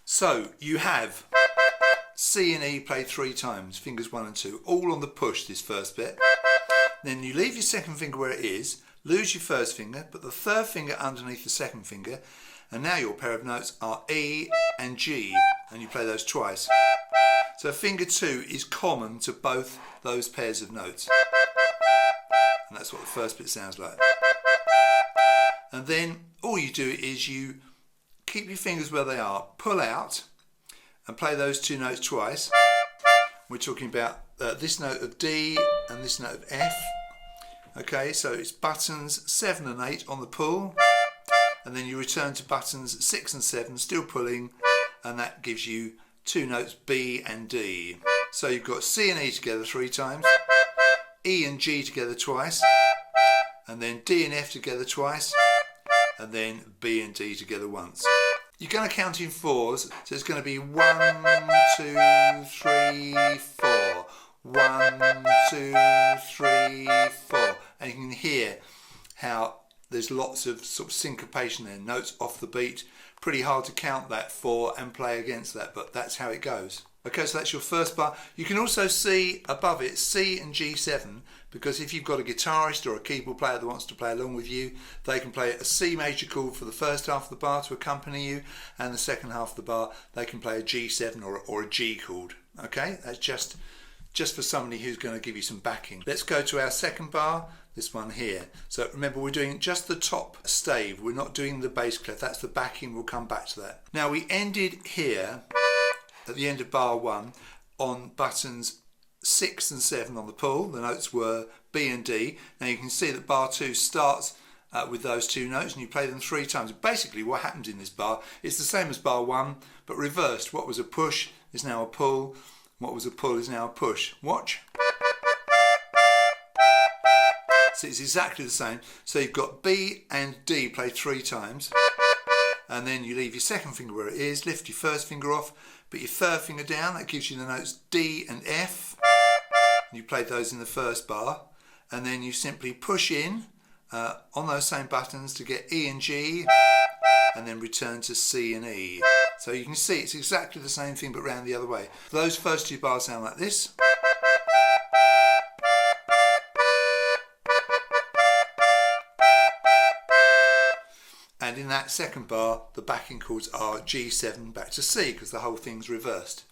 So you have C and E played 3 times, fingers 1 and 2, all on the push, this first bit. Then you leave your second finger where it is, lose your first finger, put the third finger underneath the second finger, and now your pair of notes are E and G, and you play those twice. So finger 2 is common to both those pairs of notes. And that's what the first bit sounds like. And then all you do is you keep your fingers where they are, pull out and play those 2 notes twice. We're talking about this note of D and this note of F. Okay, so it's buttons 7 and 8 on the pull, and then you return to buttons 6 and 7, still pulling, and that gives you 2 notes B and D. So you've got C and E together 3 times, E and G together twice, and then D and F together twice, and then B and D together once. You're going to count in 4s, so it's going to be 1, 2, 3, 4. 1, 2, 3, 4. And you can hear how there's lots of sort of syncopation there, notes off the beat. Pretty hard to count that 4 and play against that, but that's how it goes. Okay, so that's your first bar. You can also see above it C and G7, because if you've got a guitarist or a keyboard player that wants to play along with you, they can play a C major chord for the first half of the bar to accompany you, and the second half of the bar they can play a G7 or a G chord. Okay, that's just for somebody who's going to give you some backing. Let's go to our second bar, this one here. So remember, we're doing just the top stave, we're not doing the bass clef, that's the backing, we'll come back to that. Now we ended here at the end of bar 1 on buttons 6 and 7 on the pull. The notes were B and D. Now you can see that bar 2 starts with those 2 notes, and you play them 3 times. Basically what happens in this bar is the same as bar 1, but reversed. What was a push is now a pull, what was a pull is now a push. Watch. So it's exactly the same. So you've got B and D played 3 times, and then you leave your second finger where it is, lift your first finger off, put your third finger down, that gives you the notes D and F. You played those in the first bar, and then you simply push in on those same buttons to get E and G, and then return to C and E. So you can see it's exactly the same thing but round the other way. Those first 2 bars sound like this. And in that second bar, the backing chords are G7 back to C, because the whole thing's reversed.